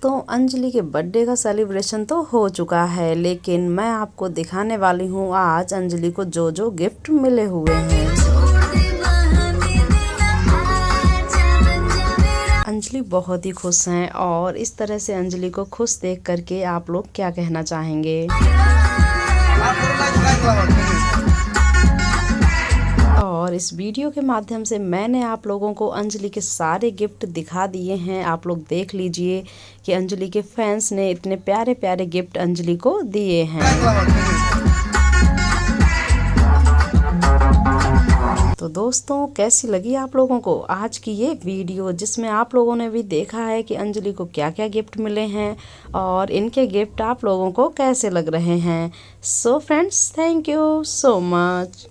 दोस्तों अंजलि के बर्थडे का सेलिब्रेशन तो हो चुका है, लेकिन मैं आपको दिखाने वाली हूँ आज अंजलि को जो जो गिफ्ट मिले हुए हैं। अंजलि बहुत ही खुश हैं और इस तरह से अंजलि को खुश देख करके आप लोग क्या कहना चाहेंगे। और इस वीडियो के माध्यम से मैंने आप लोगों को अंजलि के सारे गिफ्ट दिखा दिए हैं। आप लोग देख लीजिए कि अंजलि के फैंस ने इतने प्यारे प्यारे गिफ्ट अंजलि को दिए हैं। तो दोस्तों कैसी लगी आप लोगों को आज की ये वीडियो, जिसमें आप लोगों ने भी देखा है कि अंजलि को क्या क्या गिफ्ट मिले हैं और इनके गिफ्ट आप लोगों को कैसे लग रहे हैं। So friends, thank you so much.